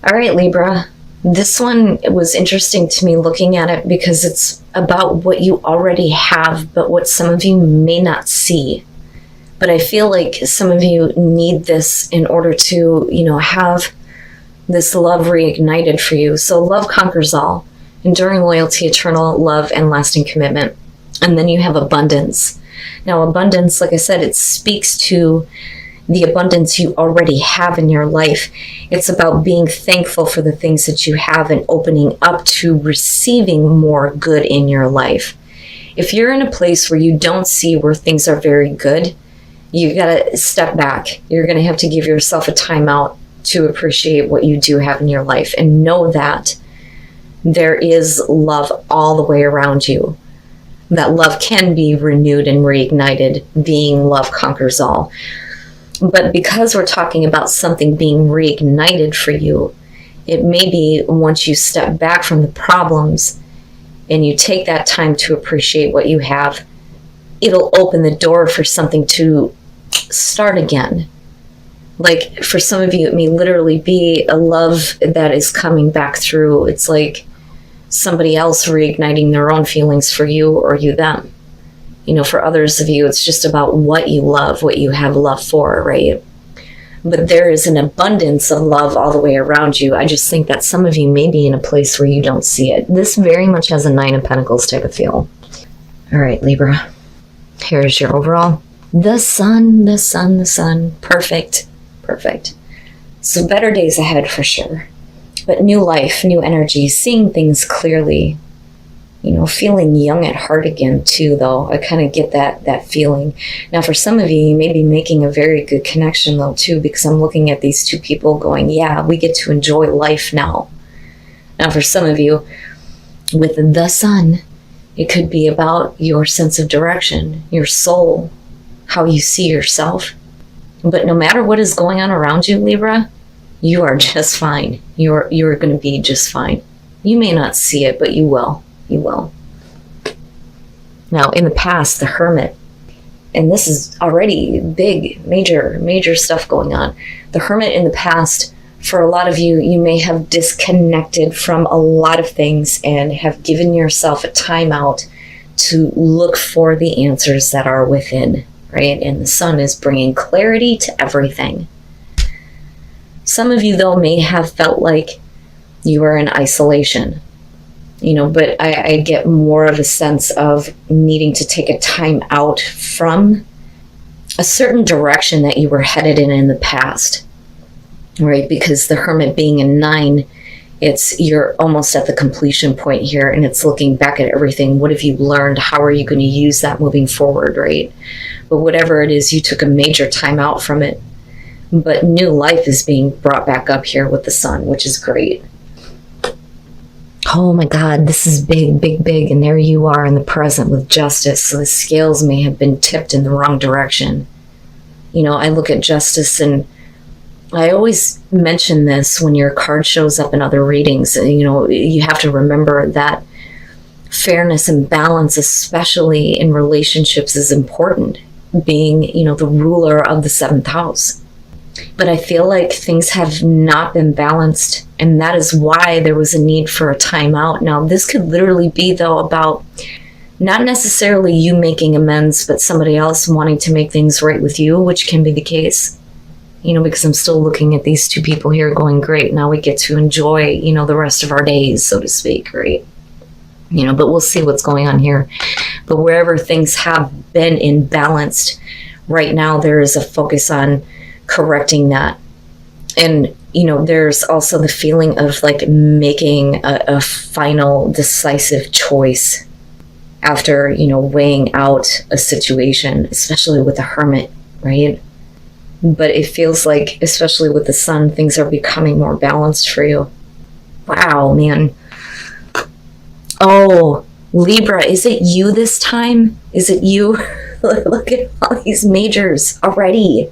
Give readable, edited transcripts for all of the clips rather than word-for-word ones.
All right, Libra. This one was interesting to me looking at it because it's about what you already have, but what some of you may not see. But I feel like some of you need this in order to, have this love reignited for you. So love conquers all. Enduring loyalty, eternal love, and lasting commitment. And then you have abundance. Now, abundance, like I said, it speaks to the abundance you already have in your life. It's about being thankful for the things that you have and opening up to receiving more good in your life. If you're in a place where you don't see where things are very good, you got to step back. You're going to have to give yourself a timeout to appreciate what you do have in your life and know that there is love all the way around you. That love can be renewed and reignited, being love conquers all. But because we're talking about something being reignited for you, it may be once you step back from the problems and you take that time to appreciate what you have, it'll open the door for something to start again. Like for some of you, it may literally be a love that is coming back through. It's like somebody else reigniting their own feelings for you or you them. For others of you, it's just about what you love, what you have love for, right? But there is an abundance of love all the way around you. I just think that some of you may be in a place where you don't see it. This very much has a Nine of Pentacles type of feel. All right, Libra. Here's your overall. The sun, the sun, the sun. Perfect. Perfect. So better days ahead for sure. But new life, new energy, seeing things clearly. Feeling young at heart again too, though. I kind of get that feeling. Now, for some of you, you may be making a very good connection though too, because I'm looking at these two people going, yeah, we get to enjoy life now. Now, for some of you, with the sun, it could be about your sense of direction, your soul, how you see yourself. But no matter what is going on around you, Libra, you are just fine. You're going to be just fine. You may not see it, but you will. You will. Now, in the past, the Hermit, and this is already big, major stuff going on. The Hermit in the past, for a lot of you, you may have disconnected from a lot of things and have given yourself a timeout to look for the answers that are within, right? And the sun is bringing clarity to everything. Some of you, though, may have felt like you are in isolation. But I get more of a sense of needing to take a time out from a certain direction that you were headed in the past, right? Because the Hermit being a 9, you're almost at the completion point here, and it's looking back at everything. What have you learned? How are you going to use that moving forward, right? But whatever it is, you took a major time out from it. But new life is being brought back up here with the sun, which is great. Oh my God, this is big, big, big. And there you are in the present with justice. So the scales may have been tipped in the wrong direction. I look at justice, and I always mention this when your card shows up in other readings. You have to remember that fairness and balance, especially in relationships, is important, being, the ruler of the 7th house. But I feel like things have not been balanced, and that is why there was a need for a timeout. Now, this could literally be, though, about not necessarily you making amends, but somebody else wanting to make things right with you, which can be the case. Because I'm still looking at these two people here going, great, now we get to enjoy, the rest of our days, so to speak, right? But we'll see what's going on here. But wherever things have been imbalanced, right now there is a focus on correcting that. And there's also the feeling of like making a final decisive choice after weighing out a situation, especially with the Hermit, right? But it feels like, especially with the sun, things are becoming more balanced for you. Wow, man. Oh, Libra, is it you this time? Is it you? Look at all these majors already.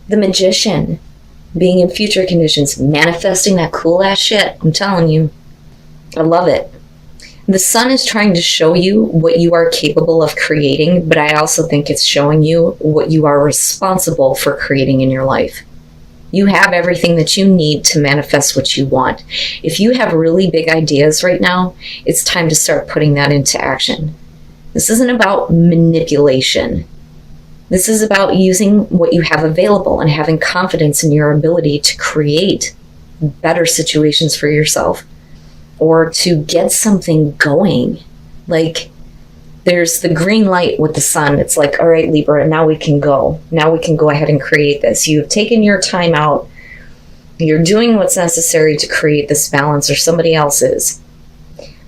The Magician, being in future conditions, manifesting that cool ass shit. I'm telling you, I love it. The sun is trying to show you what you are capable of creating, but I also think it's showing you what you are responsible for creating in your life. You have everything that you need to manifest what you want. If you have really big ideas right now, it's time to start putting that into action. This isn't about manipulation. This is about using what you have available and having confidence in your ability to create better situations for yourself or to get something going. Like, there's the green light with the sun. It's like, all right, Libra, now we can go. Now we can go ahead and create this. You've taken your time out. You're doing what's necessary to create this balance, or somebody else is.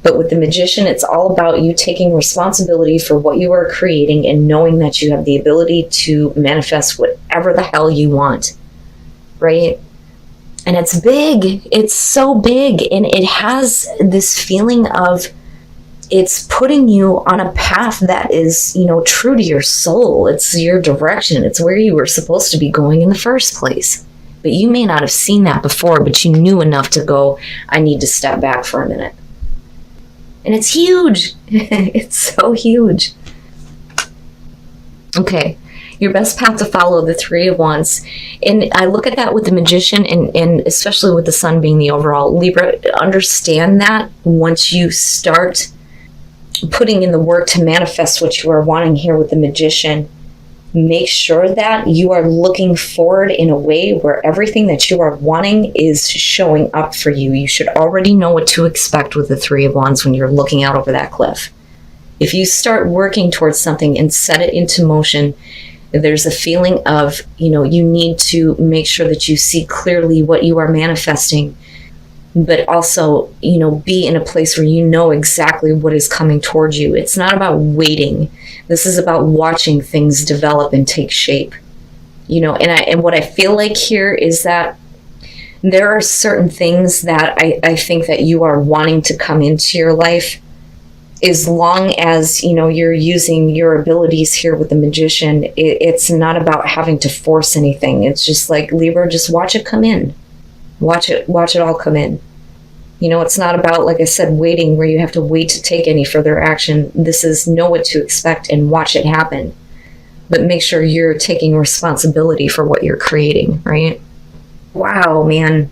But with the Magician, it's all about you taking responsibility for what you are creating and knowing that you have the ability to manifest whatever the hell you want, right? And it's big. It's so big. And it has this feeling of, it's putting you on a path that is, true to your soul. It's your direction. It's where you were supposed to be going in the first place. But you may not have seen that before, but you knew enough to go, I need to step back for a minute. And it's huge. It's so huge. Okay. Your best path to follow, the Three of Wands. And I look at that with the Magician, and especially with the sun being the overall. Libra, understand that once you start putting in the work to manifest what you are wanting here with the Magician, make sure that you are looking forward in a way where everything that you are wanting is showing up for you. You should already know what to expect with the Three of Wands when you're looking out over that cliff. If you start working towards something and set it into motion, there's a feeling of, you need to make sure that you see clearly what you are manifesting, but also, be in a place where you know exactly what is coming towards you. It's not about waiting. This is about watching things develop and take shape. And what I feel like here is that there are certain things that I think that you are wanting to come into your life, as long as, you're using your abilities here with the Magician. It's not about having to force anything. It's just like, Libra, just watch it come in. Watch it all come in. It's not about, like I said, waiting where you have to wait to take any further action. This is know what to expect and watch it happen. But make sure you're taking responsibility for what you're creating, right? Wow, man.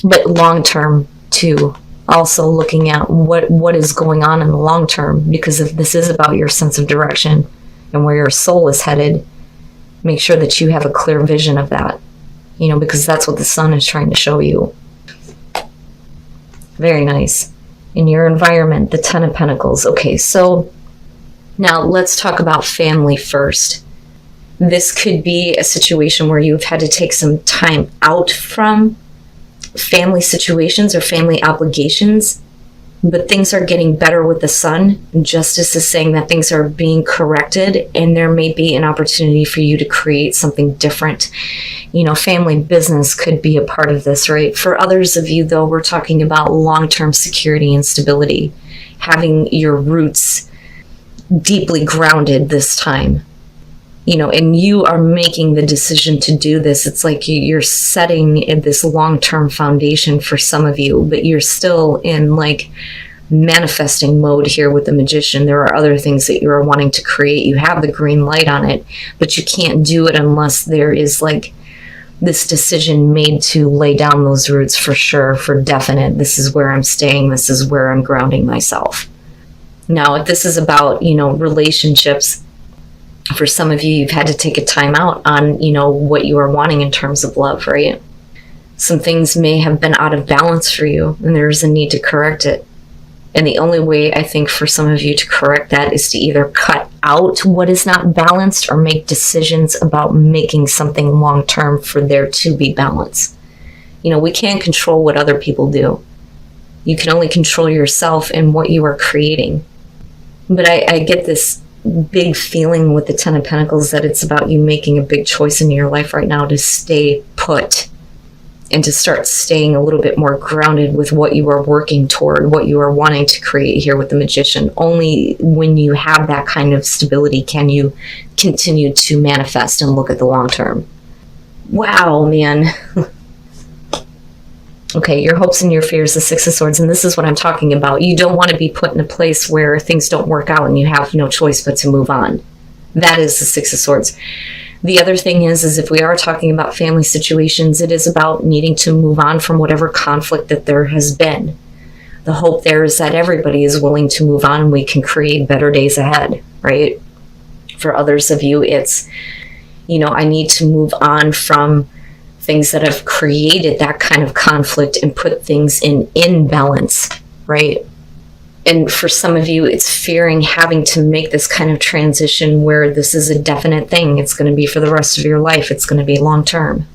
But long term, too. Also looking at what is going on in the long term. Because if this is about your sense of direction and where your soul is headed, make sure that you have a clear vision of that. Because that's what the sun is trying to show you. Very nice. In your environment, the Ten of Pentacles. Okay, so now let's talk about family first. This could be a situation where you've had to take some time out from family situations or family obligations, but things are getting better with the sun. Justice is saying that things are being corrected, and there may be an opportunity for you to create something different. Family business could be a part of this, right? For others of you, though, we're talking about long-term security and stability, having your roots deeply grounded this time. And you are making the decision to do this. It's like you're setting this long-term foundation for some of you, but you're still in manifesting mode here with the Magician. There are other things that you are wanting to create. You have the green light on it, but you can't do it unless there is this decision made to lay down those roots for sure, for definite. This is where I'm staying. This is where I'm grounding myself. Now, if this is about, relationships, for some of you, you've had to take a time out on, what you are wanting in terms of love, right? Some things may have been out of balance for you, and there's a need to correct it. And the only way, I think, for some of you to correct that is to either cut out what is not balanced or make decisions about making something long-term for there to be balance. We can't control what other people do. You can only control yourself and what you are creating. But I get this big feeling with the Ten of Pentacles that it's about you making a big choice in your life right now to stay put and to start staying a little bit more grounded with what you are working toward, what you are wanting to create here with the Magician. Only when you have that kind of stability can you continue to manifest and look at the long term. Wow, man. Okay, your hopes and your fears, the Six of Swords, and this is what I'm talking about. You don't want to be put in a place where things don't work out and you have no choice but to move on. That is the Six of Swords. The other thing is if we are talking about family situations, it is about needing to move on from whatever conflict that there has been. The hope there is that everybody is willing to move on and we can create better days ahead, right? For others of you, it's, I need to move on from things that have created that kind of conflict and put things in imbalance, right? And for some of you, it's fearing having to make this kind of transition where this is a definite thing. It's going to be for the rest of your life. It's going to be long term.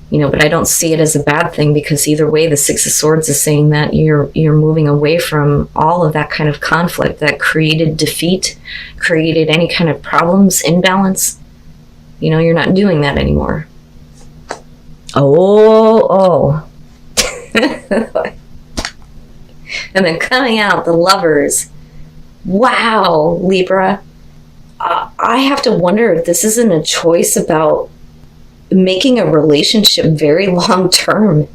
But I don't see it as a bad thing, because either way, the Six of Swords is saying that you're moving away from all of that kind of conflict that created defeat, created any kind of problems, imbalance. You're not doing that anymore. Oh. And then coming out, the Lovers. Wow, Libra. I have to wonder if this isn't a choice about making a relationship very long term.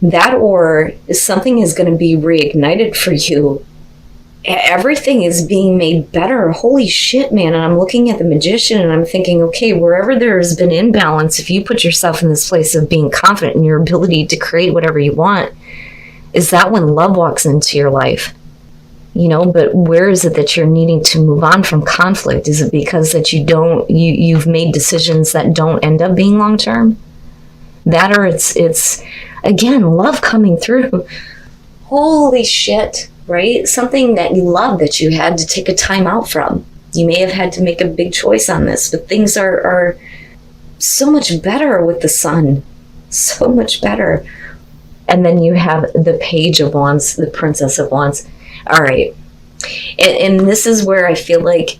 That, or something is going to be reignited for you. Everything is being made better. Holy shit, man. And I'm looking at the Magician and I'm thinking, okay, wherever there has been imbalance, if you put yourself in this place of being confident in your ability to create whatever you want, is that when love walks into your life? But where is it that you're needing to move on from conflict? Is it because that you've made decisions that don't end up being long term? That, or it's again, love coming through. Holy shit, right? Something that you love that you had to take a time out from. You may have had to make a big choice on this, but things are so much better with the Sun. So much better. And then you have the Page of Wands, the Princess of Wands. All right. And this is where I feel like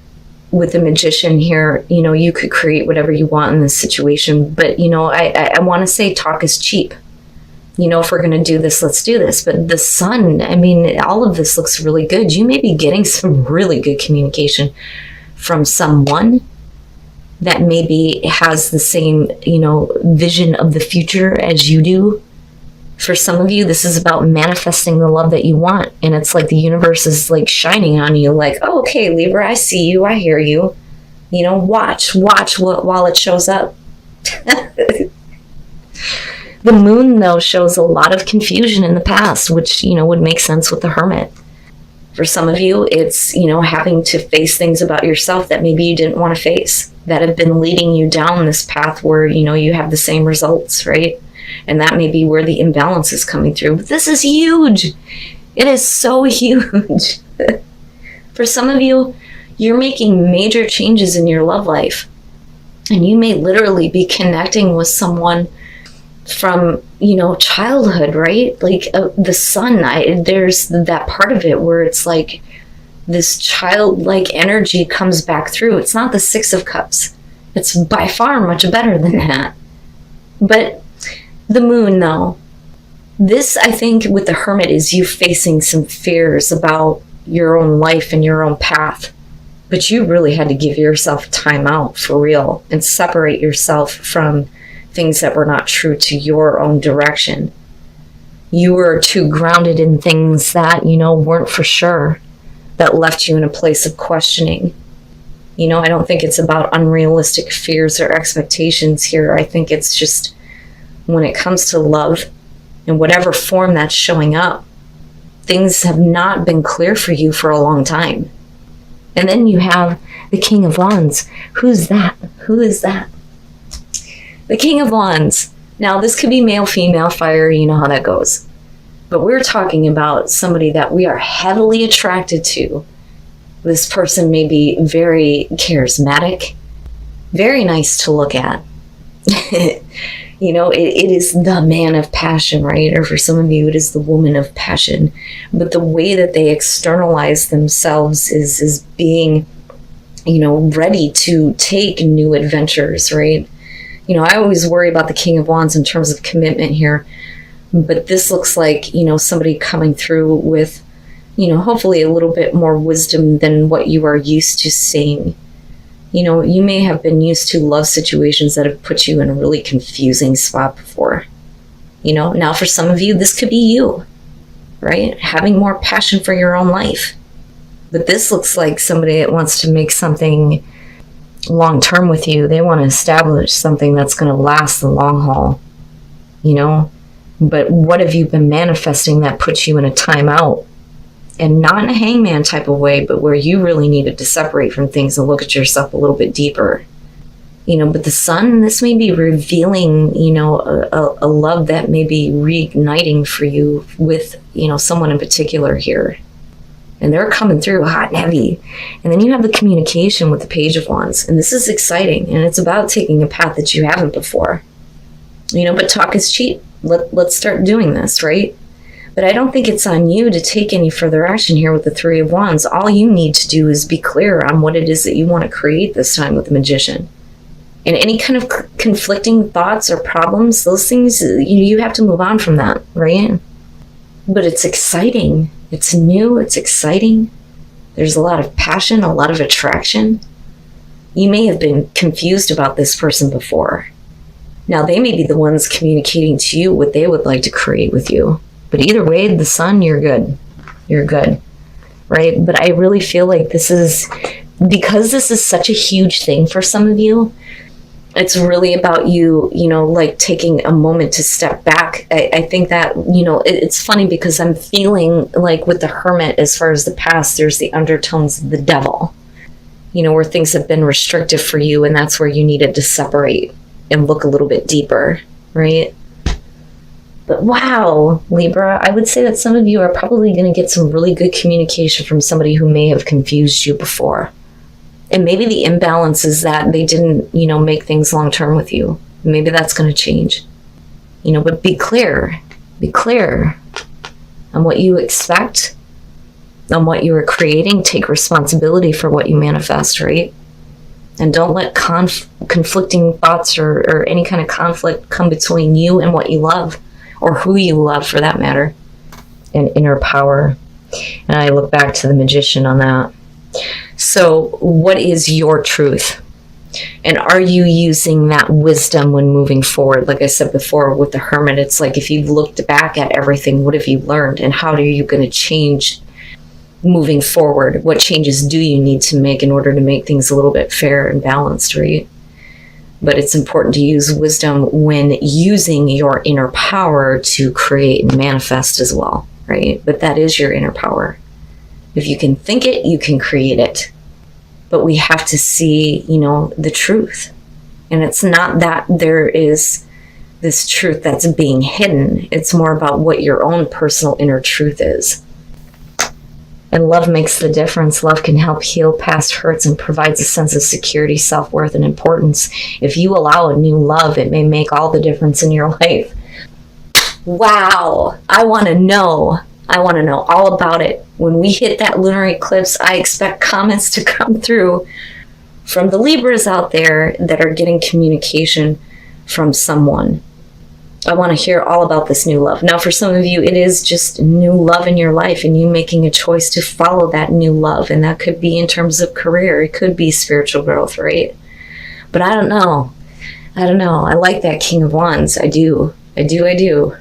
with the Magician here, you could create whatever you want in this situation. But, I want to say talk is cheap. If we're going to do this, let's do this. But the Sun, all of this looks really good. You may be getting some really good communication from someone that maybe has the same, vision of the future as you do. For some of you, this is about manifesting the love that you want. And it's like the universe is like shining on you like, oh, okay, Libra, I see you. I hear you. Watch while it shows up. The Moon, though, shows a lot of confusion in the past, which, would make sense with the Hermit. For some of you, it's, having to face things about yourself that maybe you didn't want to face, that have been leading you down this path where, you have the same results, right? And that may be where the imbalance is coming through. But this is huge. It is so huge. For some of you, you're making major changes in your love life. And you may literally be connecting with someone from, childhood, right? Like the Sun, there's that part of it where it's like this childlike energy comes back through. It's not the Six of Cups. It's by far much better than that. But the Moon, though, this, I think, with the Hermit is you facing some fears about your own life and your own path. But you really had to give yourself time out for real and separate yourself from things that were not true to your own direction. You were too grounded in things that, weren't for sure, that left you in a place of questioning. I don't think it's about unrealistic fears or expectations here. I think it's just, when it comes to love, in whatever form that's showing up, things have not been clear for you for a long time. And then you have the King of Wands. Who's that? Who is that? The King of Wands. Now, this could be male, female, fire. You know how that goes. But we're talking about somebody that we are heavily attracted to. This person may be very charismatic, very nice to look at. It is the man of passion, right? Or for some of you, it is the woman of passion. But the way that they externalize themselves is being, ready to take new adventures, right? I always worry about the King of Wands in terms of commitment here. But this looks like, somebody coming through with, hopefully a little bit more wisdom than what you are used to seeing. You may have been used to love situations that have put you in a really confusing spot before. Now for some of you, this could be you, right? Having more passion for your own life. But this looks like somebody that wants to make something long term with you. They want to establish something that's going to last the long haul, you know? But what have you been manifesting that puts you in a timeout? And not in a hangman type of way, but where you really needed to separate from things and look at yourself a little bit deeper. You know, but the sun, this may be revealing, you know, a love that may be reigniting for you with, you know, someone in particular here. And they're coming through hot and heavy. And then you have the communication with the Page of Wands. And this is exciting. And it's about taking a path that you haven't before. You know, but talk is cheap. Let's start doing this, right? But I don't think it's on you to take any further action here with the Three of Wands. All you need to do is be clear on what it is that you want to create this time with the Magician. And any kind of conflicting thoughts or problems, those things, you have to move on from that, right? But it's exciting. It's new. It's exciting. There's a lot of passion, a lot of attraction. You may have been confused about this person before. Now, they may be the ones communicating to you what they would like to create with you. But either way, the sun, you're good. You're good, right? But I really feel like this is, because this is such a huge thing for some of you, it's really about you, you know, like taking a moment to step back. I think that, you know, it's funny because I'm feeling like with the Hermit, as far as the past, there's the undertones of the devil, you know, where things have been restrictive for you, and that's where you needed to separate and look a little bit deeper, right? But wow, Libra, I would say that some of you are probably going to get some really good communication from somebody who may have confused you before. And maybe the imbalance is that they didn't, you know, make things long term with you. Maybe that's going to change. You know, but be clear. Be clear on what you expect, on what you are creating. Take responsibility for what you manifest, right? And don't let conflicting thoughts or any kind of conflict come between you and what you love, or who you love for that matter. And inner power. And I look back to the Magician on that. So what is your truth? And are you using that wisdom when moving forward? Like I said before with the Hermit, it's like if you've looked back at everything, what have you learned? And how are you going to change moving forward? What changes do you need to make in order to make things a little bit fair and balanced, right? But it's important to use wisdom when using your inner power to create and manifest as well, right? But that is your inner power. If you can think it, you can create it. But we have to see, you know, the truth. And it's not that there is this truth that's being hidden. It's more about what your own personal inner truth is. And love makes the difference. Love can help heal past hurts and provides a sense of security, self-worth, and importance. If you allow a new love, it may make all the difference in your life. Wow. I want to know. I want to know all about it. When we hit that lunar eclipse, I expect comments to come through from the Libras out there that are getting communication from someone. I want to hear all about this new love. Now, for some of you, it is just new love in your life and you making a choice to follow that new love. And that could be in terms of career. It could be spiritual growth, right? But I don't know. I don't know. I like that King of Wands. I do. I do.